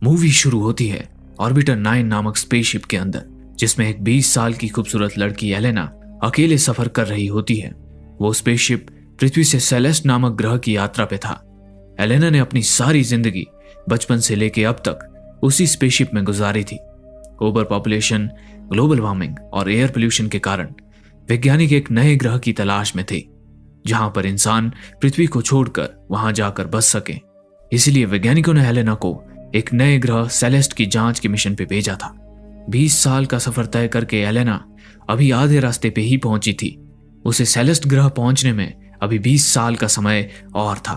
Movie शुरू होती है ऑर्बिटर 9 नामक स्पेसशिप के अंदर, जिसमें एक 20 साल की खूबसूरत लड़की एलेना अकेले सफर कर रही होती है। वो स्पेसशिप पृथ्वी से सेलेस्ट नामक ग्रह की यात्रा पे था। एलेना ने अपनी सारी जिंदगी बचपन से लेके अब तक उसी स्पेसशिप में गुजारी थी। ओवर पॉपुलेशन, ग्लोबल वार्मिंग और एयर पोल्यूशन के कारण वैज्ञानिक एक नए ग्रह की तलाश में थे, जहां पर इंसान पृथ्वी को छोड़कर वहां जाकर बस सके। इसलिए वैज्ञानिकों ने एलेना को एक नए ग्रह सेलेस्ट की जांच के मिशन पे भेजा था। 20 साल का सफर तय करके एलेना अभी आधे रास्ते पे ही पहुंची थी। उसे सेलेस्ट ग्रह पहुंचने में अभी 20 साल का समय और था।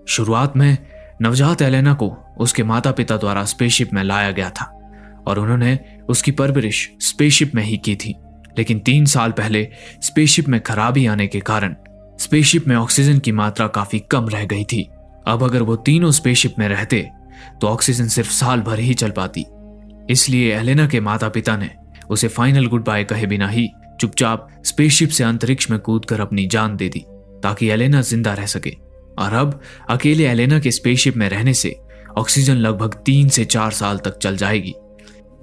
शुरुआत में नवजात एलेना को उसके माता पिता द्वारा स्पेसशिप में लाया गया था और उन्होंने उसकी परवरिश स्पेसशिप में ही की थी। लेकिन 3 साल पहले स्पेसशिप में खराबी आने के कारण स्पेसशिप में ऑक्सीजन की मात्रा काफी कम रह गई थी। अब अगर वो तीनों स्पेसशिप में रहते तो ऑक्सीजन सिर्फ साल भर ही चल पाती। इसलिए एलेना के माता पिता ने उसे फाइनल गुड बाय कहे बिना ही चुपचाप स्पेसशिप से अंतरिक्ष में कूदकर अपनी जान दे दी, ताकि एलेना जिंदा रह सके। और अब अकेले एलेना के स्पेसशिप में रहने से ऑक्सीजन लगभग 3 से 4 साल तक चल जाएगी।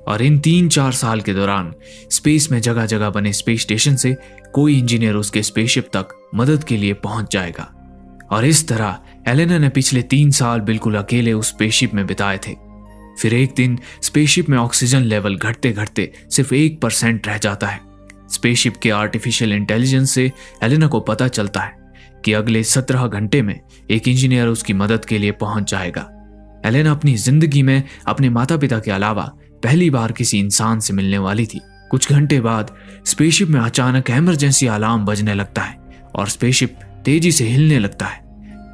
और इन 3-4 साल के दौरान स्पेस में जगह जगह बने स्पेस स्टेशन से कोई इंजीनियर उसके स्पेसशिप तक मदद के लिए पहुंच जाएगा। और इस तरह एलेना ने पिछले 3 साल बिल्कुल अकेले उस स्पेसशिप में बिताए थे। फिर एक दिन स्पेसशिप में ऑक्सीजन लेवल घटते घटते सिर्फ 1% रह जाता है। स्पेसशिप के आर्टिफिशियल इंटेलिजेंस से एलेना को पता चलता है कि अगले 17 घंटे में एक इंजीनियर उसकी मदद के लिए पहुंच जाएगा। एलेना अपनी जिंदगी में अपने माता पिता के अलावा पहली बार किसी इंसान से मिलने वाली थी। कुछ घंटे बाद स्पेसशिप में अचानक इमरजेंसी अलार्म बजने लगता है और स्पेसशिप तेजी से हिलने लगता है।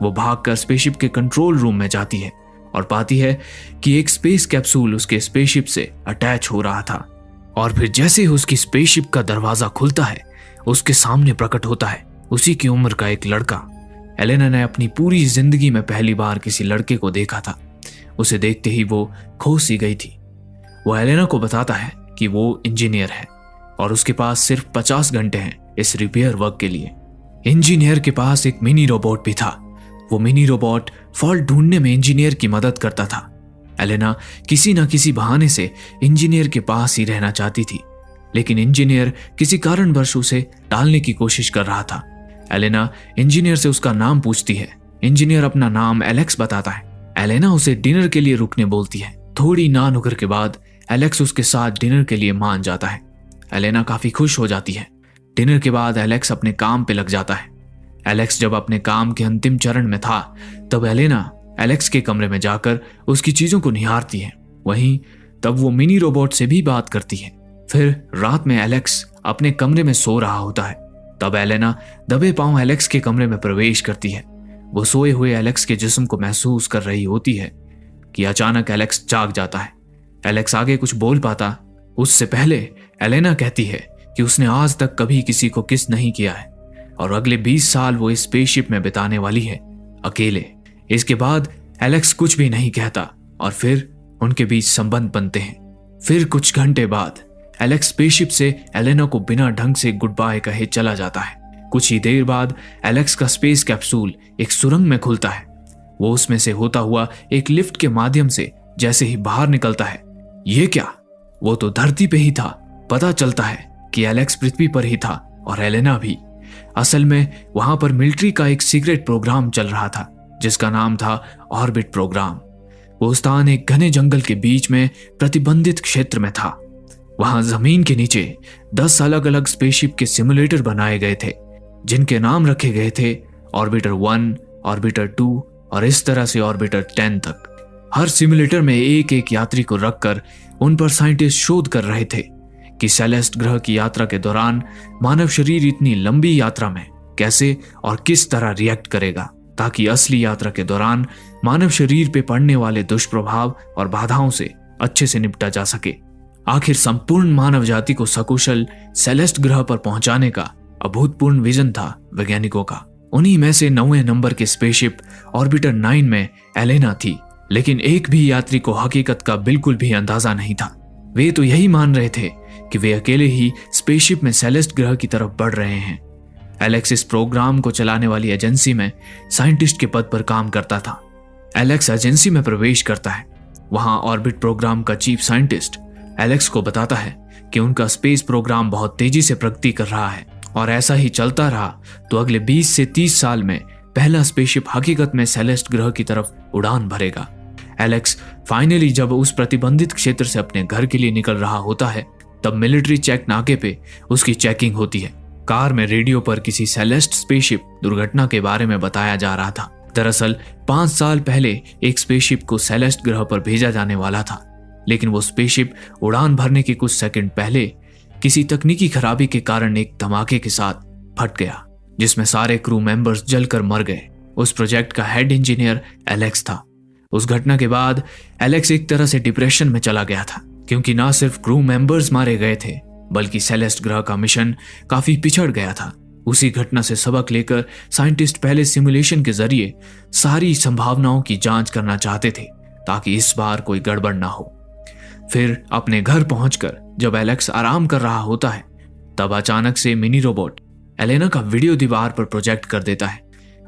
वो भागकर स्पेसशिप के कंट्रोल रूम में जाती है और पाती है कि एक स्पेस कैप्सूल उसके स्पेसशिप से अटैच हो रहा था। और फिर जैसे ही उसकी स्पेसशिप का दरवाजा खुलता है, उसके सामने प्रकट होता है उसी की उम्र का एक लड़का। एलेना ने अपनी पूरी जिंदगी में पहली बार किसी लड़के को देखा था। उसे देखते ही वो खो सी गई थी। वो एलेना को बताता है कि वो इंजीनियर है और उसके पास सिर्फ 50 घंटे हैं इस रिपेयर वर्क के लिए। इंजीनियर के पास एक मिनी रोबोट भी था। वो मिनी रोबोट फॉल्ट ढूंढने में इंजीनियर की मदद करता था। एलेना किसी न किसी बहाने से इंजीनियर के पास ही रहना चाहती थी, लेकिन इंजीनियर किसी कारणवश उसे टालने की कोशिश कर रहा था। एलेना इंजीनियर से उसका नाम पूछती है। इंजीनियर अपना नाम एलेक्स बताता है। एलेना उसे डिनर के लिए रुकने बोलती है। थोड़ी नानुकर के बाद एलेक्स उसके साथ डिनर के लिए मान जाता है। एलेना काफी खुश हो जाती है। डिनर के बाद एलेक्स अपने काम पे लग जाता है। एलेक्स जब अपने काम के अंतिम चरण में था, तब एलेना एलेक्स के कमरे में जाकर उसकी चीजों को निहारती है। वहीं तब वो मिनी रोबोट से भी बात करती है। फिर रात में एलेक्स अपने कमरे में सो रहा होता है। तब एलेना दबे पांव एलेक्स के कमरे में प्रवेश करती है। वो सोए हुए एलेक्स के जिस्म को महसूस कर रही होती है कि अचानक एलेक्स जाग जाता है। एलेक्स आगे कुछ बोल पाता उससे पहले एलेना कहती है कि उसने आज तक कभी किसी को किस नहीं किया है और अगले 20 साल वो इस स्पेसशिप में बिताने वाली है अकेले। इसके बाद एलेक्स कुछ भी नहीं कहता और फिर उनके बीच संबंध बनते हैं। फिर कुछ घंटे बाद एलेक्स स्पेसशिप से एलेना को बिना ढंग से गुड बाय कहे चला जाता है। कुछ ही देर बाद एलेक्स का स्पेस कैप्सूल एक सुरंग में खुलता है। वो उसमें से होता हुआ एक लिफ्ट के माध्यम से जैसे ही बाहर निकलता है, ये क्या, वो तो धरती पे ही था। पता चलता है कि एलेक्स पृथ्वी पर ही था और एलेना भी। असल में वहां पर मिलिट्री का एक सीक्रेट प्रोग्राम चल रहा था जिसका नाम था ऑर्बिट प्रोग्राम। वो स्थान एक घने जंगल के बीच में प्रतिबंधित क्षेत्र में था। वहां जमीन के नीचे 10 अलग अलग स्पेसशिप के सिमुलेटर बनाए गए थे, जिनके नाम रखे गए थे ऑर्बिटर 1, ऑर्बिटर 2 और इस तरह से ऑर्बिटर 10 तक। हर सिमुलेटर में एक एक यात्री को रखकर उन पर साइंटिस्ट शोध कर रहे थे कि सेलेस्ट ग्रह की यात्रा के दौरान मानव शरीर इतनी लंबी यात्रा में कैसे और किस तरह रिएक्ट करेगा, ताकि असली यात्रा के दौरान मानव शरीर पे पड़ने वाले दुष्प्रभाव और बाधाओं से अच्छे से निपटा जा सके। आखिर संपूर्ण मानव जाति को सकुशल सेलेस्ट ग्रह पर पहुंचाने का अभूतपूर्व विजन था वैज्ञानिकों का। उन्हीं में से 9वें नंबर के स्पेसशिप ऑर्बिटर 9 में एलेना थी, लेकिन एक भी यात्री को हकीकत का बिल्कुल भी अंदाजा नहीं था। वे तो यही मान रहे थे कि वे अकेले ही स्पेसशिप में सेलेस्ट ग्रह की तरफ बढ़ रहे हैं। एलेक्स इस प्रोग्राम को चलाने वाली एजेंसी में साइंटिस्ट के पद पर काम करता था। एलेक्स एजेंसी में प्रवेश करता है। वहां ऑर्बिट प्रोग्राम का चीफ साइंटिस्ट एलेक्स को बताता है कि उनका स्पेस प्रोग्राम बहुत तेजी से प्रगति कर रहा है और ऐसा ही चलता रहा तो अगले 20 से 30 साल में पहला स्पेसशिप हकीकत में सेलेस्ट ग्रह की तरफ उड़ान भरेगा। एलेक्स फाइनली जब उस प्रतिबंधित क्षेत्र से अपने घर के लिए निकल रहा होता है तब मिलिट्री चेक नाके पे उसकी चेकिंग होती है। कार में रेडियो पर किसी सेलेस्ट स्पेसशिप दुर्घटना के बारे में बताया जा रहा था। दरअसल 5 साल पहले एक स्पेसशिप को सेलेस्ट ग्रह पर भेजा जाने वाला था, लेकिन वो स्पेसशिप उड़ान भरने के कुछ सेकंड पहले किसी तकनीकी खराबी के कारण एक धमाके के साथ फट गया, जिसमें सारे क्रू मेंबर्स जलकर मर गए। उस प्रोजेक्ट का हेड इंजीनियर एलेक्स था। उस घटना के बाद एलेक्स एक तरह से डिप्रेशन में चला गया था, क्योंकि ना सिर्फ क्रू मेंबर्स मारे गए थे बल्कि सेलेस्ट ग्रह का मिशन काफी पिछड़ गया था। उसी घटना से सबक लेकर साइंटिस्ट पहले सिमुलेशन के जरिए सारी संभावनाओं की जांच करना चाहते थे ताकि इस बार कोई गड़बड़ ना हो। फिर अपने घर पहुंचकर जब एलेक्स आराम कर रहा होता है तब अचानक से मिनी रोबोट एलेना का वीडियो दीवार पर प्रोजेक्ट कर देता है।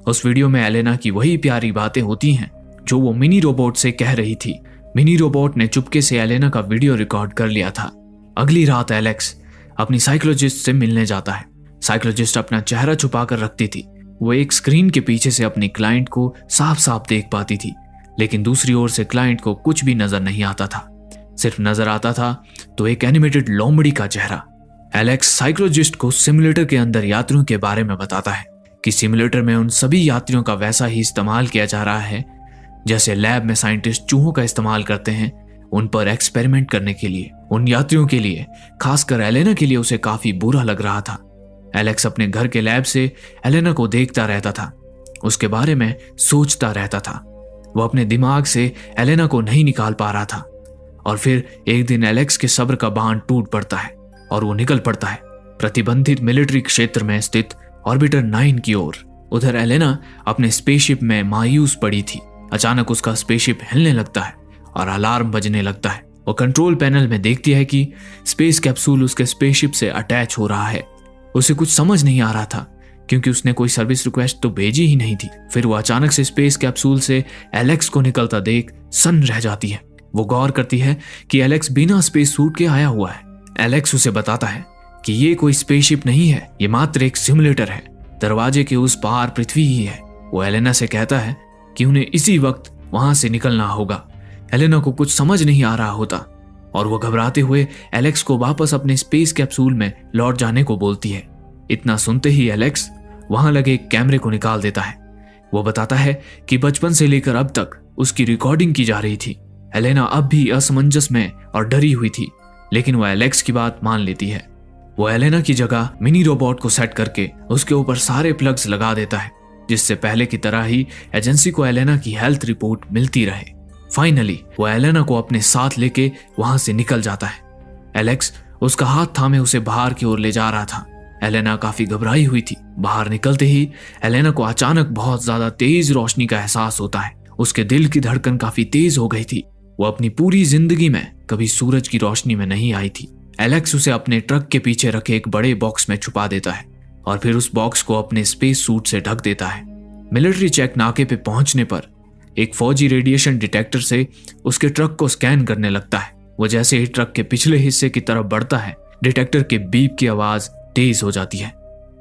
उस वीडियो में एलेना की वही प्यारी बातें होती हैं जो वो मिनी रोबोट से कह रही थी। मिनी रोबोट ने चुपके से एलेना का वीडियो रिकॉर्ड कर लिया था। अगली रात एलेक्स अपनी साइकोलॉजिस्ट से मिलने जाता है। साइकोलॉजिस्ट अपना चेहरा छुपा कर रखती थी। वो एक स्क्रीन के पीछे से अपनी क्लाइंट को साफ साफ देख पाती थी, लेकिन दूसरी ओर से क्लाइंट को कुछ भी नजर नहीं आता था। सिर्फ नजर आता था तो एक एनिमेटेड लोमड़ी का चेहरा। एलेक्स साइकोलॉजिस्ट को सिमुलेटर के अंदर यात्रियों के बारे में बताता है कि सिमुलेटर में उन सभी यात्रियों का वैसा ही इस्तेमाल किया जा रहा है जैसे लैब में साइंटिस्ट चूहों का इस्तेमाल करते हैं उन पर एक्सपेरिमेंट करने के लिए। उन यात्रियों के लिए, खासकर एलेना के लिए, उसे काफी बुरा लग रहा था। एलेक्स अपने घर के लैब से एलेना को देखता रहता था, उसके बारे में सोचता रहता था। वो अपने दिमाग से एलेना को नहीं निकाल पा रहा था। और फिर एक दिन एलेक्स के सब्र का बांध टूट पड़ता है और वो निकल पड़ता है प्रतिबंधित मिलिट्री क्षेत्र में स्थित ऑर्बिटर 9 की ओर। उधर एलेना अपने स्पेसशिप में मायूस पड़ी थी। अचानक उसका स्पेसशिप हिलने लगता है और अलार्म बजने लगता है। वो कंट्रोल पैनल में देखती है कि स्पेस कैप्सूल उसके स्पेसशिप से अटैच हो रहा है। उसे कुछ समझ नहीं आ रहा था क्योंकि उसने कोई सर्विस रिक्वेस्ट तो भेजी ही नहीं थी। फिर वो अचानक से स्पेस कैप्सूल से एलेक्स को निकलता देख सन्न रह जाती है। वो गौर करती है कि एलेक्स बिना स्पेस सूट के आया हुआ है। एलेक्स उसे बताता है कि ये कोई स्पेसशिप नहीं है, ये मात्र एक सिमुलेटर है। दरवाजे के उस पार पृथ्वी ही है। वो एलेना से कहता है कि उन्हें इसी वक्त वहां से निकलना होगा। एलेना को कुछ समझ नहीं आ रहा होता और वो घबराते हुए एलेक्स को वापस अपने स्पेस कैप्सूल में लौट जाने को बोलती है। इतना सुनते ही एलेक्स वहां लगे एक कैमरे को निकाल देता है। वो बताता है कि बचपन से लेकर अब तक उसकी रिकॉर्डिंग की जा रही थी। एलेना अब भी असमंजस में और डरी हुई थी, लेकिन वह एलेक्स की बात मान लेती है। वो एलेना की जगह मिनी रोबोट को सेट करके उसके ऊपर सारे प्लग्स लगा देता है, जिससे पहले की तरह ही एजेंसी को एलेना की हेल्थ रिपोर्ट मिलती रहे। फाइनली वो एलेना को अपने साथ लेके वहां से निकल जाता है। एलेक्स उसका हाथ थामे उसे बाहर की ओर ले जा रहा था। एलेना काफी घबराई हुई थी। बाहर निकलते ही एलेना को अचानक बहुत ज्यादा तेज रोशनी का एहसास होता है। उसके दिल की धड़कन काफी तेज हो गई थी। वो अपनी पूरी जिंदगी में कभी सूरज की रोशनी में नहीं आई थी। एलेक्स उसे अपने ट्रक के पीछे रखे एक बड़े बॉक्स में छुपा देता है और फिर उस बॉक्स को अपने स्पेस सूट से ढक देता है। मिलिट्री चेक नाके पे पहुंचने पर एक फौजी रेडिएशन डिटेक्टर से उसके ट्रक को स्कैन करने लगता है। वो जैसे ही ट्रक के पिछले हिस्से की तरफ बढ़ता है, डिटेक्टर के बीप की आवाज तेज हो जाती है।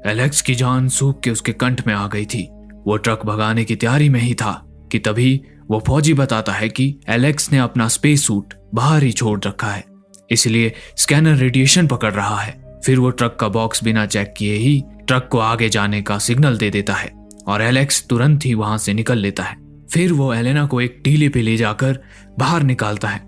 एलेक्स की जान सूख के उसके कंठ में आ गई थी। वो ट्रक भगाने की तैयारी में ही था कि तभी वो फौजी बताता है कि एलेक्स ने अपना स्पेस सूट बाहर ही छोड़ रखा है, इसलिए स्कैनर रेडिएशन पकड़ रहा है। फिर वो ट्रक का बॉक्स बिना चेक किए ही ट्रक को आगे जाने का सिग्नल दे देता है और एलेक्स तुरंत ही वहां से निकल लेता है। फिर वो एलेना को एक टीले पे ले जाकर बाहर निकालता है।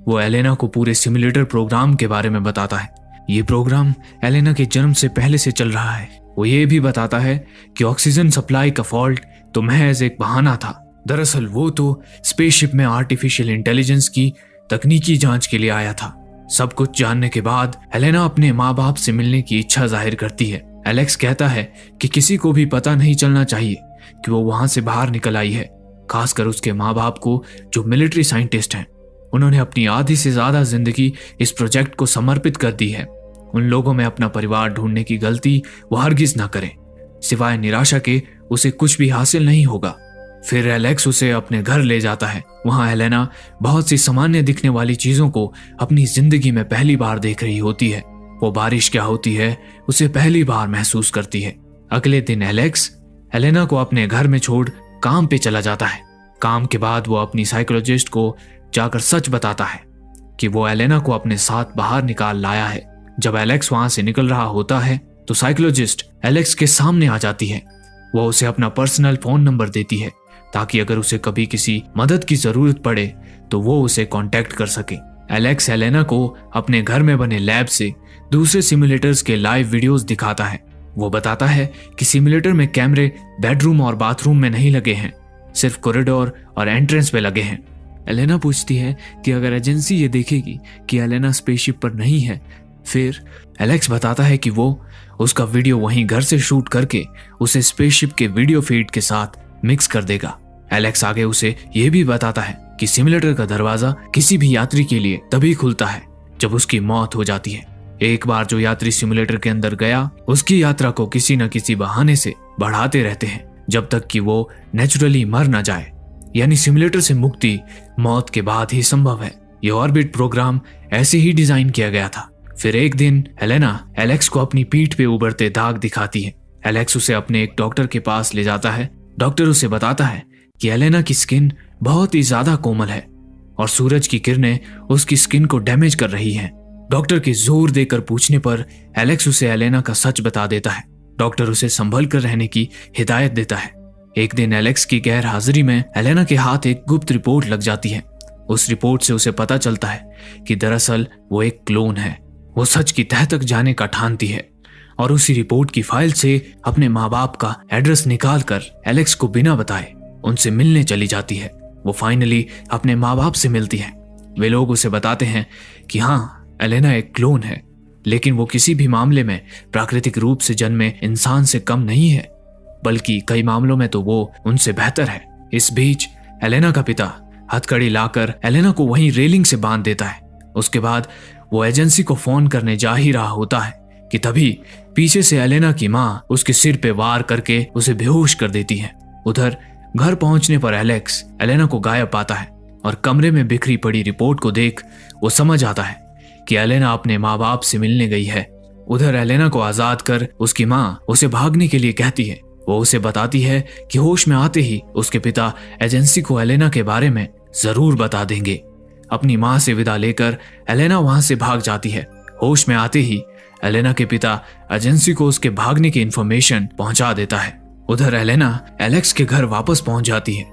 वो एलेना को पूरे सिमुलेटर प्रोग्राम के बारे में बताता है। ये प्रोग्राम एलेना के जन्म से पहले से चल रहा है। वो ये भी बताता है कि ऑक्सीजन सप्लाई का फॉल्ट तो महज एक बहाना था। दरअसल वो तो स्पेसशिप में आर्टिफिशियल इंटेलिजेंस की तकनीकी जांच के लिए आया था। सब कुछ जानने के बाद एलेना अपने माँ बाप से मिलने की इच्छा जाहिर करती है। एलेक्स कहता है कि किसी को भी पता नहीं चलना चाहिए कि वो वहां से बाहर निकल आई है, खासकर उसके माँ बाप को जो मिलिट्री साइंटिस्ट हैं। उन्होंने अपनी आधी से ज्यादा जिंदगी इस प्रोजेक्ट को समर्पित कर दी है। उन लोगों में अपना परिवार ढूंढने की गलती वो हरगिज ना करें, सिवाय निराशा के उसे कुछ भी हासिल नहीं होगा। फिर एलेक्स उसे अपने घर ले जाता है। वहां एलेना बहुत सी सामान्य दिखने वाली चीजों को अपनी जिंदगी में पहली बार देख रही होती है। वो बारिश क्या होती है उसे पहली बार महसूस करती है। अगले दिन एलेक्स एलेना को अपने घर में छोड़ काम पे चला जाता है। काम के बाद वो अपनी साइकोलॉजिस्ट को जाकर सच बताता है कि वो एलेना को अपने साथ बाहर निकाल लाया है। जब एलेक्स वहां से निकल रहा होता है तो साइकोलॉजिस्ट एलेक्स के सामने आ जाती है। वो उसे अपना पर्सनल फोन नंबर देती है ताकि अगर उसे कभी किसी मदद की जरूरत पड़े तो वो उसे कांटेक्ट कर सके। एलेक्स एलेना को अपने घर में बने लैब से दूसरे सिमुलेटर्स के लाइव वीडियोस दिखाता है। वो बताता है कि सिमुलेटर में कैमरे बेडरूम और बाथरूम में नहीं लगे हैं, सिर्फ कॉरिडोर और एंट्रेंस पे लगे हैं। एलेना पूछती है कि अगर एजेंसी ये देखेगी कि एलेना स्पेसशिप पर नहीं है, फिर एलेक्स बताता है कि वो उसका वीडियो वहीं घर से शूट करके उसे स्पेसशिप के वीडियो फीड के साथ मिक्स कर देगा। एलेक्स आगे उसे ये भी बताता है कि सिमुलेटर का दरवाजा किसी भी यात्री के लिए तभी खुलता है जब उसकी मौत हो जाती है। एक बार जो यात्री सिमुलेटर के अंदर गया उसकी यात्रा को किसी न किसी बहाने से बढ़ाते रहते हैं जब तक कि वो नेचुरली मर न जाए, यानी सिमुलेटर से मुक्ति मौत के बाद ही संभव है। ये ऑर्बिट प्रोग्राम ऐसे ही डिजाइन किया गया था। फिर एक दिन एलेना एलेक्स को अपनी पीठ पे उभरते दाग दिखाती है। एलेक्स उसे अपने एक डॉक्टर के पास ले जाता है। डॉक्टर उसे बताता है कि एलेना की स्किन बहुत ही ज्यादा कोमल है और सूरज की किरणें उसकी स्किन को डैमेज कर रही हैं। डॉक्टर के जोर देकर पूछने पर एलेक्स उसे एलेना का सच बता देता है। डॉक्टर उसे संभल कर रहने की हिदायत देता है। एक दिन एलेक्स की गैर हाजिरी में एलेना के हाथ एक गुप्त रिपोर्ट लग जाती है। उस रिपोर्ट से उसे पता चलता है कि दरअसल वो एक क्लोन है। वो सच की तह तक जाने का ठानती है और उसी रिपोर्ट की फाइल से अपने माँ बाप का एड्रेस निकाल कर एलेक्स को बिना बताए उनसे मिलने चली जाती है। वो फाइनली अपने माँ बाप से मिलती है। वे लोग उसे बताते हैं कि हाँ, एलेना एक क्लोन है, लेकिन वो किसी भी मामले में प्राकृतिक रूप से जन्मे इंसान से कम नहीं है, बल्कि कई मामलों में तो वो उनसे बेहतर है। इस बीच एलेना का पिता हथकड़ी लाकर एलेना को वहीं रेलिंग से बांध देता है। उसके बाद वो एजेंसी को फोन करने जा ही रहा होता है कि तभी पीछे से एलेना की माँ उसके सिर पे वार करके उसे बेहोश कर देती है। उधर घर पहुंचने पर एलेक्स एलेना को गायब पाता है और कमरे में बिखरी पड़ी रिपोर्ट को देख वो समझ आता है कि एलेना अपने माँ बाप से मिलने गई है। उधर एलेना को आजाद कर उसकी माँ उसे भागने के लिए कहती है। वो उसे बताती है कि होश में आते ही उसके पिता एजेंसी को एलेना के बारे में जरूर बता देंगे। अपनी माँ से विदा लेकर एलेना वहां से भाग जाती है। होश में आते ही एलेना के पिता एजेंसी को उसके भागने की इंफॉर्मेशन पहुंचा देता है। उधर एलेना एलेक्स के घर वापस पहुंच जाती है।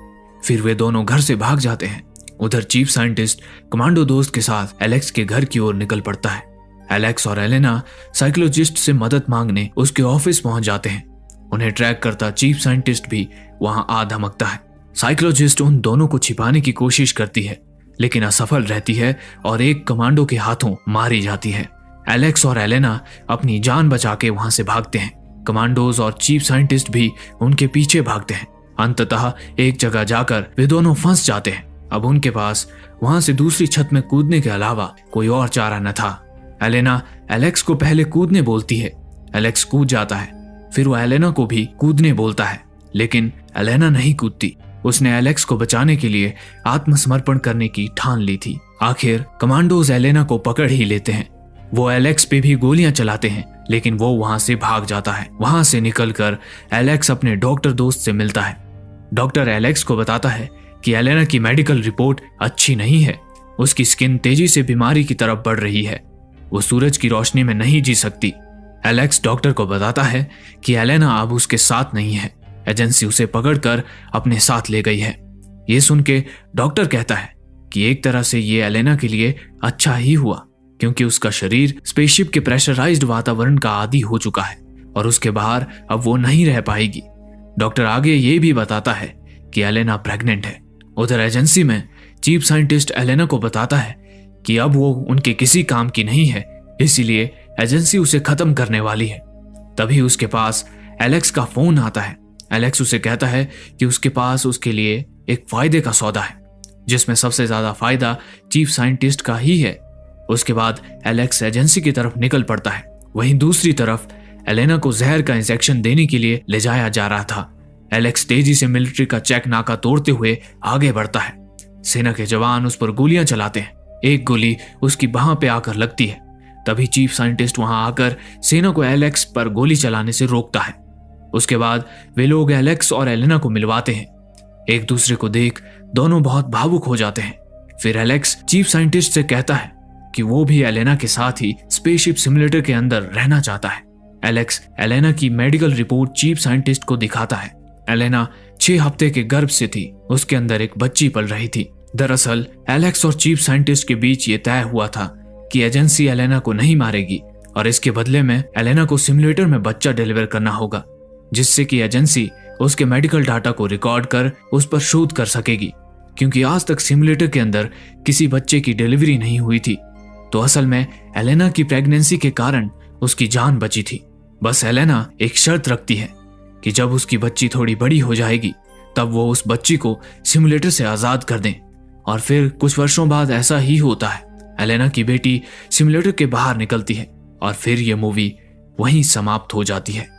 फिर वे दोनों घर से भाग जाते हैं। उधर चीफ साइंटिस्ट कमांडो दोस्त के साथ एलेक्स के घर की ओर निकल पड़ता है। एलेक्स और एलेना साइकोलॉजिस्ट से मदद मांगने उसके ऑफिस पहुंच जाते हैं। उन्हें ट्रैक करता चीफ साइंटिस्ट भी वहां आ धमकता है। साइकोलॉजिस्ट उन दोनों को छिपाने की कोशिश करती है, लेकिन असफल रहती है और एक कमांडो के हाथों मारी जाती है। एलेक्स और एलेना अपनी जान बचा के वहां से भागते हैं। कमांडोज और चीफ साइंटिस्ट भी उनके पीछे भागते हैं। अंततः एक जगह जाकर वे दोनों फंस जाते हैं। अब उनके पास वहां से दूसरी छत में कूदने के अलावा कोई और चारा न था। एलेना एलेक्स को पहले कूदने बोलती है। एलेक्स कूद जाता है। फिर वो एलेना को भी कूदने बोलता है, लेकिन एलेना नहीं कूदती। उसने एलेक्स को बचाने के लिए आत्मसमर्पण करने की ठान ली थी। आखिर कमांडोज एलेना को पकड़ ही लेते हैं। वो एलेक्स पे भी गोलियां चलाते हैं, लेकिन वो वहां से भाग जाता है। वहां से निकलकर एलेक्स अपने डॉक्टर दोस्त से मिलता है। डॉक्टर एलेक्स को बताता है कि एलेना की मेडिकल रिपोर्ट अच्छी नहीं है। उसकी स्किन तेजी से बीमारी की तरफ बढ़ रही है। वो सूरज की रोशनी में नहीं जी सकती। एलेक्स डॉक्टर को बताता है कि एलेना अब उसके साथ नहीं है। एजेंसी उसे पकड़कर अपने साथ ले गई है। ये सुन के डॉक्टर कहता है कि एक तरह से ये एलेना के लिए अच्छा ही हुआ, क्योंकि उसका शरीर स्पेसशिप के प्रेशराइज्ड वातावरण का आदी हो चुका है और उसके बाहर अब वो नहीं रह पाएगी। डॉक्टर आगे ये भी बताता है कि एलेना प्रेग्नेंट है। उधर एजेंसी में चीफ साइंटिस्ट एलेना को बताता है कि अब वो उनके किसी काम की नहीं है, इसीलिए एजेंसी उसे खत्म करने वाली है। तभी उसके पास एलेक्स का फोन आता है। एलेक्स उसे कहता है कि उसके पास उसके लिए एक फायदे का सौदा है, जिसमें सबसे ज्यादा फायदा चीफ साइंटिस्ट का ही है। उसके बाद एलेक्स एजेंसी की तरफ निकल पड़ता है। वहीं दूसरी तरफ एलेना को जहर का इंजेक्शन देने के लिए ले जाया जा रहा था। एलेक्स तेजी से मिलिट्री का चेक नाका तोड़ते हुए आगे बढ़ता है। सेना के जवान उस पर गोलियां चलाते हैं। एक गोली उसकी बाह पे आकर लगती है। तभी चीफ साइंटिस्ट वहां आकर सेना को एलेक्स पर गोली चलाने से रोकता है। उसके बाद वे लोग एलेक्स और एलेना को मिलवाते हैं। एक दूसरे को देख दोनों बहुत भावुक हो जाते हैं। फिर एलेक्स चीफ साइंटिस्ट से कहता है कि वो भी एलेना के साथ ही स्पेसशिप सिमुलेटर के अंदर रहना चाहता है। एलेक्स एलेना की मेडिकल रिपोर्ट चीफ साइंटिस्ट को दिखाता है। एलेना 6 हफ्ते के गर्भ से थी। उसके अंदर एक बच्ची पल रही थी। दरअसल एलेक्स और चीफ साइंटिस्ट के बीच ये तय हुआ था कि एजेंसी एलेना को नहीं मारेगी और इसके बदले में एलेना को सिमुलेटर में बच्चा डिलीवर करना होगा, जिससे कि एजेंसी उसके मेडिकल डाटा को रिकॉर्ड कर उस पर शोध कर सकेगी। क्योंकि आज तक सिमुलेटर के अंदर किसी बच्चे की डिलीवरी नहीं हुई थी, तो असल में एलेना की प्रेगनेंसी के कारण उसकी जान बची थी। बस एलेना एक शर्त रखती है कि जब उसकी बच्ची थोड़ी बड़ी हो जाएगी तब वो उस बच्ची को सिमुलेटर से आजाद कर दें। और फिर कुछ वर्षों बाद ऐसा ही होता है। एलेना की बेटी सिमुलेटर के बाहर निकलती है और फिर ये मूवी वहीं समाप्त हो जाती है।